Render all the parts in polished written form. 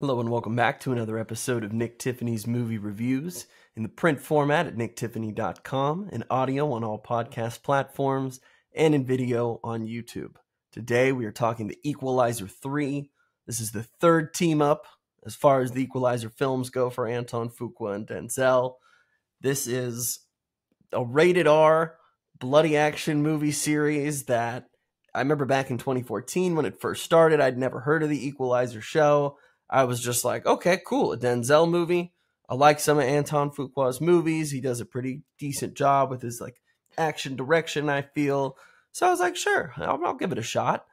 Hello and welcome back to another episode of Nick Tiffany's Movie Reviews in the print format at nicktiffany.com, in audio on all podcast platforms, and in video on YouTube. Today we are talking The Equalizer 3. This is the third team up as far as the Equalizer films go for Anton Fuqua and Denzel. This is a rated R bloody action movie series that I remember back in 2014 when it first started. I'd never heard of the Equalizer show. I was just like, okay, cool, a Denzel movie. I like some of Anton Fuqua's movies. He does a pretty decent job with his action direction, I feel. So I was like, sure, I'll give it a shot.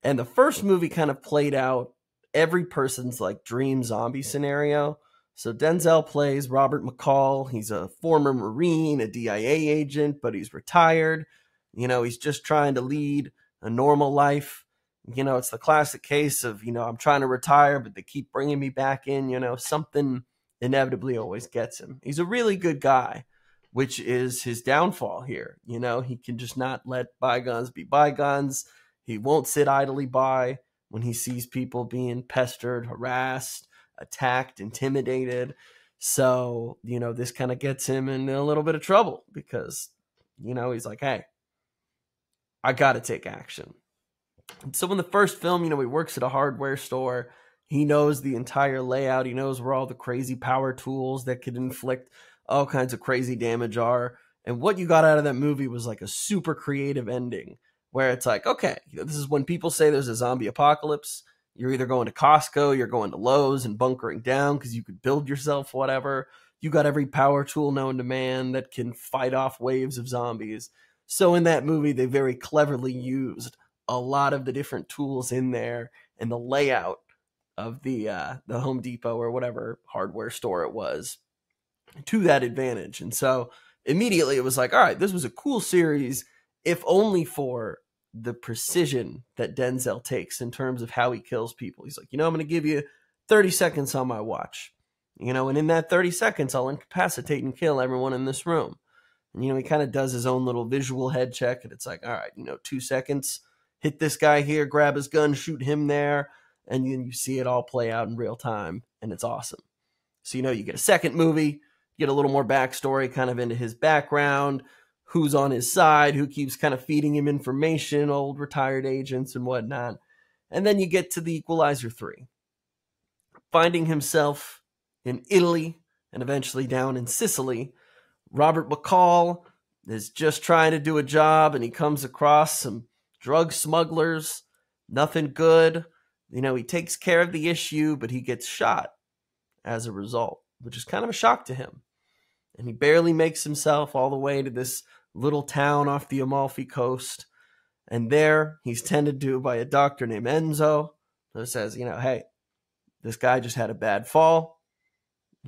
And the first movie kind of played out every person's dream zombie scenario. So Denzel plays Robert McCall. He's a former Marine, a DIA agent, but he's retired. He's just trying to lead a normal life. It's the classic case of, I'm trying to retire, but they keep bringing me back in. Something inevitably always gets him. He's a really good guy, which is his downfall here. He can just not let bygones be bygones. He won't sit idly by when he sees people being pestered, harassed, attacked, intimidated. So, this kind of gets him in a little bit of trouble because, he's like, hey, I got to take action. So in the first film, he works at a hardware store. He knows the entire layout. He knows where all the crazy power tools that could inflict all kinds of crazy damage are. And what you got out of that movie was a super creative ending where it's like, okay, this is when people say there's a zombie apocalypse. You're either going to Costco, you're going to Lowe's and bunkering down because you could build yourself whatever. You got every power tool known to man that can fight off waves of zombies. So in that movie, they very cleverly used a lot of the different tools in there and the layout of the Home Depot or whatever hardware store it was to that advantage. And so immediately it was like, all right, this was a cool series, if only for the precision that Denzel takes in terms of how he kills people. He's like, I'm going to give you 30 seconds on my watch, and in that 30 seconds, I'll incapacitate and kill everyone in this room. And, he kind of does his own little visual head check. And it's like, all right, 2 seconds, hit this guy here, grab his gun, shoot him there. And then you see it all play out in real time. And it's awesome. So, you get a second movie, get a little more backstory kind of into his background, who's on his side, who keeps kind of feeding him information, old retired agents and whatnot. And then you get to the Equalizer 3. Finding himself in Italy and eventually down in Sicily, Robert McCall is just trying to do a job and he comes across some drug smugglers, nothing good. He takes care of the issue, but he gets shot as a result, which is kind of a shock to him. And he barely makes himself all the way to this little town off the Amalfi Coast. And there he's tended to by a doctor named Enzo who says, hey, this guy just had a bad fall.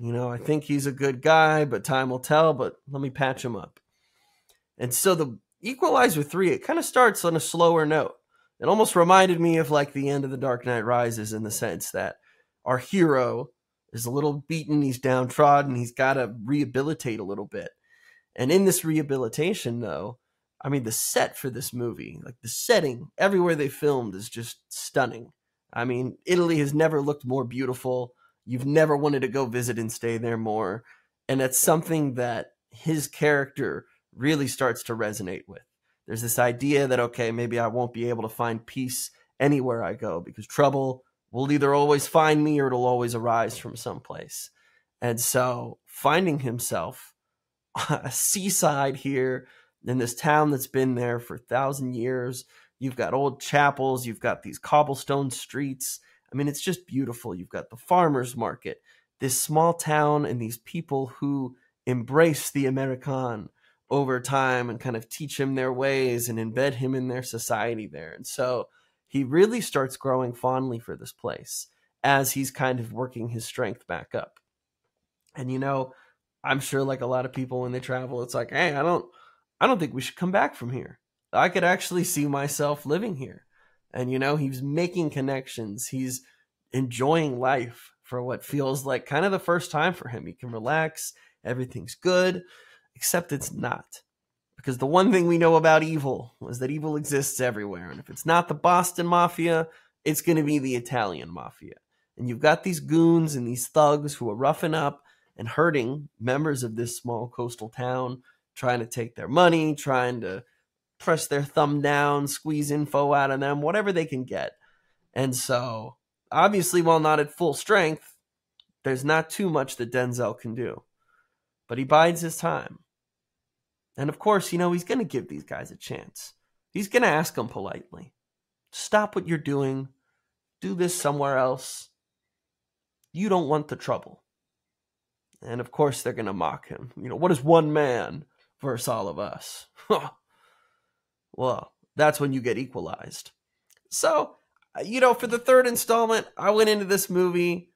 I think he's a good guy, but time will tell, but let me patch him up. And so the Equalizer 3, it kind of starts on a slower note. It almost reminded me of the end of The Dark Knight Rises in the sense that our hero is a little beaten, he's downtrodden, he's got to rehabilitate a little bit. And in this rehabilitation, though, the set for this movie, the setting, everywhere they filmed is just stunning. Italy has never looked more beautiful. You've never wanted to go visit and stay there more. And that's something that his character really starts to resonate with. There's this idea that, okay, maybe I won't be able to find peace anywhere I go because trouble will either always find me or it'll always arise from someplace. And so finding himself a seaside here in this town that's been there for 1,000 years, you've got old chapels, you've got these cobblestone streets. It's just beautiful. You've got the farmer's market, this small town and these people who embrace the American over time and kind of teach him their ways and embed him in their society there. And so he really starts growing fondly for this place as he's kind of working his strength back up. And, I'm sure a lot of people when they travel, it's like, hey, I don't think we should come back from here. I could actually see myself living here. And, he's making connections. He's enjoying life for what feels like kind of the first time for him. He can relax. Everything's good. Except it's not. Because the one thing we know about evil is that evil exists everywhere. And if it's not the Boston Mafia, it's going to be the Italian Mafia. And you've got these goons and these thugs who are roughing up and hurting members of this small coastal town, trying to take their money, trying to press their thumb down, squeeze info out of them, whatever they can get. And so, obviously, while not at full strength, there's not too much that Denzel can do. But he bides his time. And of course, he's going to give these guys a chance. He's going to ask them politely, stop what you're doing. Do this somewhere else. You don't want the trouble. And of course, they're going to mock him. What is one man versus all of us? Well, that's when you get equalized. So, for the third installment, I went into this movie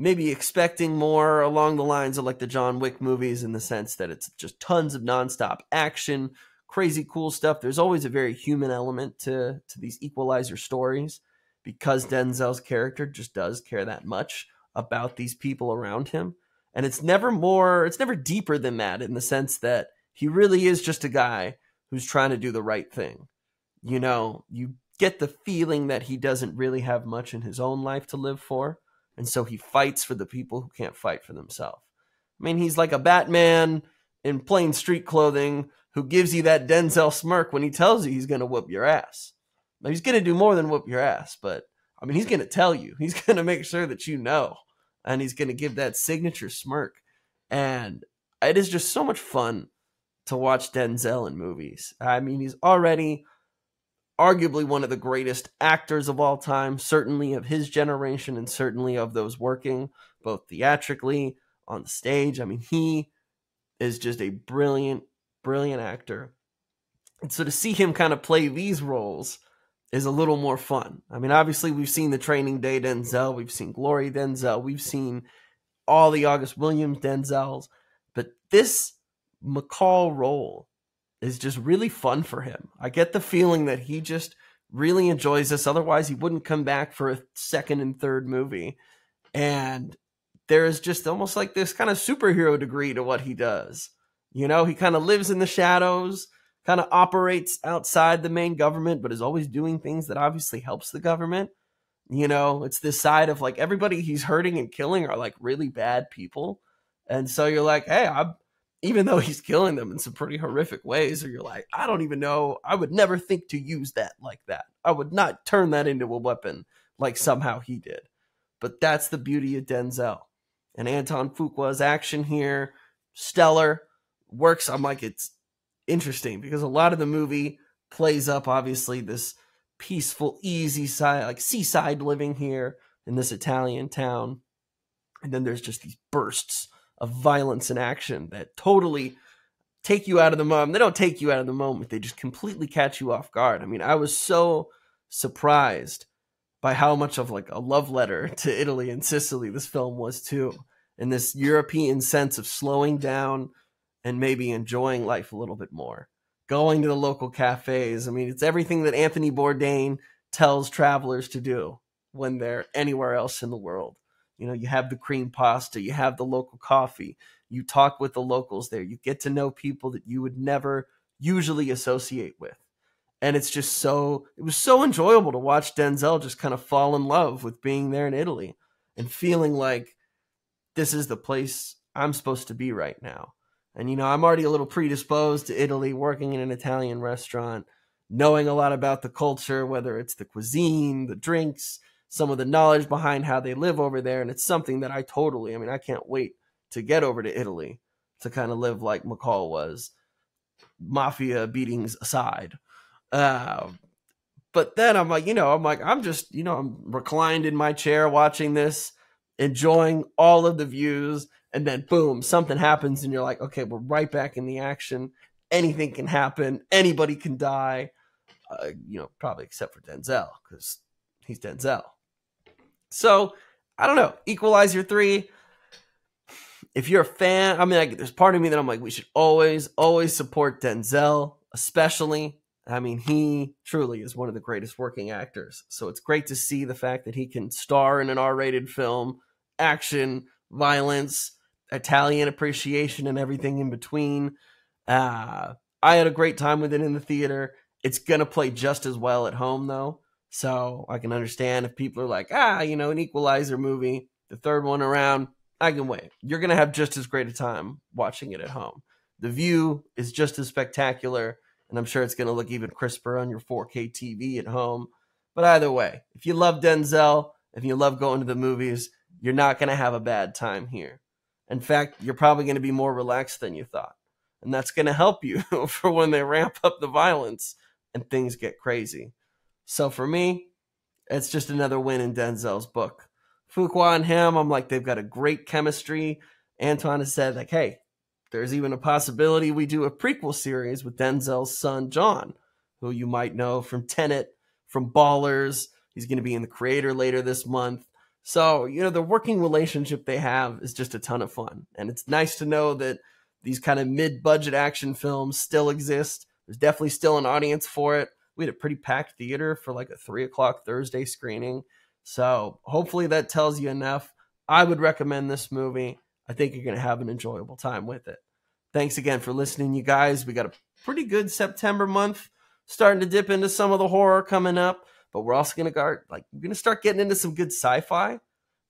maybe expecting more along the lines of like the John Wick movies, in the sense that it's just tons of nonstop action, crazy cool stuff. There's always a very human element to these Equalizer stories, because Denzel's character just does care that much about these people around him. And it's never deeper than that, in the sense that he really is just a guy who's trying to do the right thing. You get the feeling that he doesn't really have much in his own life to live for. And so he fights for the people who can't fight for themselves. I mean, he's like a Batman in plain street clothing who gives you that Denzel smirk when he tells you he's going to whoop your ass. Now, he's going to do more than whoop your ass, but I mean, he's going to tell you. He's going to make sure that you know. And he's going to give that signature smirk. And it is just so much fun to watch Denzel in movies. I mean, he's already arguably one of the greatest actors of all time, certainly of his generation and certainly of those working both theatrically, on the stage. I mean, he is just a brilliant, brilliant actor. And so to see him kind of play these roles is a little more fun. I mean, obviously we've seen the Training Day Denzel, we've seen Glory Denzel, we've seen all the August Williams Denzels, but this McCall role is just really fun for him. I get the feeling that he just really enjoys this. Otherwise, he wouldn't come back for a second and third movie. And there is just almost like this kind of superhero degree to what he does. He kind of lives in the shadows, kind of operates outside the main government, but is always doing things that obviously helps the government. It's this side of like everybody he's hurting and killing are like really bad people. And so you're like, hey, even though he's killing them in some pretty horrific ways, or you're like, I don't even know, I would never think to use that like that. I would not turn that into a weapon like somehow he did. But that's the beauty of Denzel. And Anton Fuqua's action here, stellar, works. I'm like, it's interesting because a lot of the movie plays up, obviously, this peaceful, easy side, like seaside living here in this Italian town. And then there's just these bursts of violence and action that totally take you out of the moment. They don't take you out of the moment. They just completely catch you off guard. I mean, I was so surprised by how much of like a love letter to Italy and Sicily this film was too. In this European sense of slowing down and maybe enjoying life a little bit more. Going to the local cafes. I mean, it's everything that Anthony Bourdain tells travelers to do when they're anywhere else in the world. You have the cream pasta, you have the local coffee, you talk with the locals there, you get to know people that you would never usually associate with. And it was so enjoyable to watch Denzel just kind of fall in love with being there in Italy and feeling like this is the place I'm supposed to be right now. And, I'm already a little predisposed to Italy, working in an Italian restaurant, knowing a lot about the culture, whether it's the cuisine, the drinks, some of the knowledge behind how they live over there. And it's something that I can't wait to get over to Italy to kind of live like McCall was, mafia beatings aside. But then I'm reclined in my chair watching this, enjoying all of the views. And then boom, something happens and you're like, okay, we're right back in the action. Anything can happen. Anybody can die. Probably except for Denzel, because he's Denzel. So, I don't know. Equalizer 3. If you're a fan, there's part of me that I'm like, we should always support Denzel, especially. He truly is one of the greatest working actors. So it's great to see the fact that he can star in an R-rated film, action, violence, Italian appreciation, and everything in between. I had a great time with it in the theater. It's going to play just as well at home, though. So I can understand if people are like, an Equalizer movie, the third one around, I can wait. You're going to have just as great a time watching it at home. The view is just as spectacular, and I'm sure it's going to look even crisper on your 4K TV at home. But either way, if you love Denzel, if you love going to the movies, you're not going to have a bad time here. In fact, you're probably going to be more relaxed than you thought. And that's going to help you for when they ramp up the violence and things get crazy. So for me, it's just another win in Denzel's book. Fuqua and him, I'm like, they've got a great chemistry. Antoine has said, like, hey, there's even a possibility we do a prequel series with Denzel's son, John, who you might know from Tenet, from Ballers. He's going to be in The Creator later this month. So, the working relationship they have is just a ton of fun. And it's nice to know that these kind of mid-budget action films still exist. There's definitely still an audience for it. We had a pretty packed theater for like a 3 o'clock Thursday screening. So hopefully that tells you enough. I would recommend this movie. I think you're going to have an enjoyable time with it. Thanks again for listening, you guys. We got a pretty good September month, starting to dip into some of the horror coming up, but we're also going to start getting into some good sci-fi.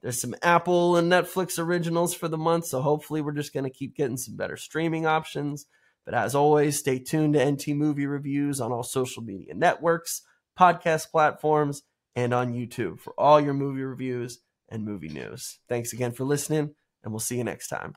There's some Apple and Netflix originals for the month, so hopefully we're just going to keep getting some better streaming options. But as always, stay tuned to NT Movie Reviews on all social media networks, podcast platforms, and on YouTube for all your movie reviews and movie news. Thanks again for listening, and we'll see you next time.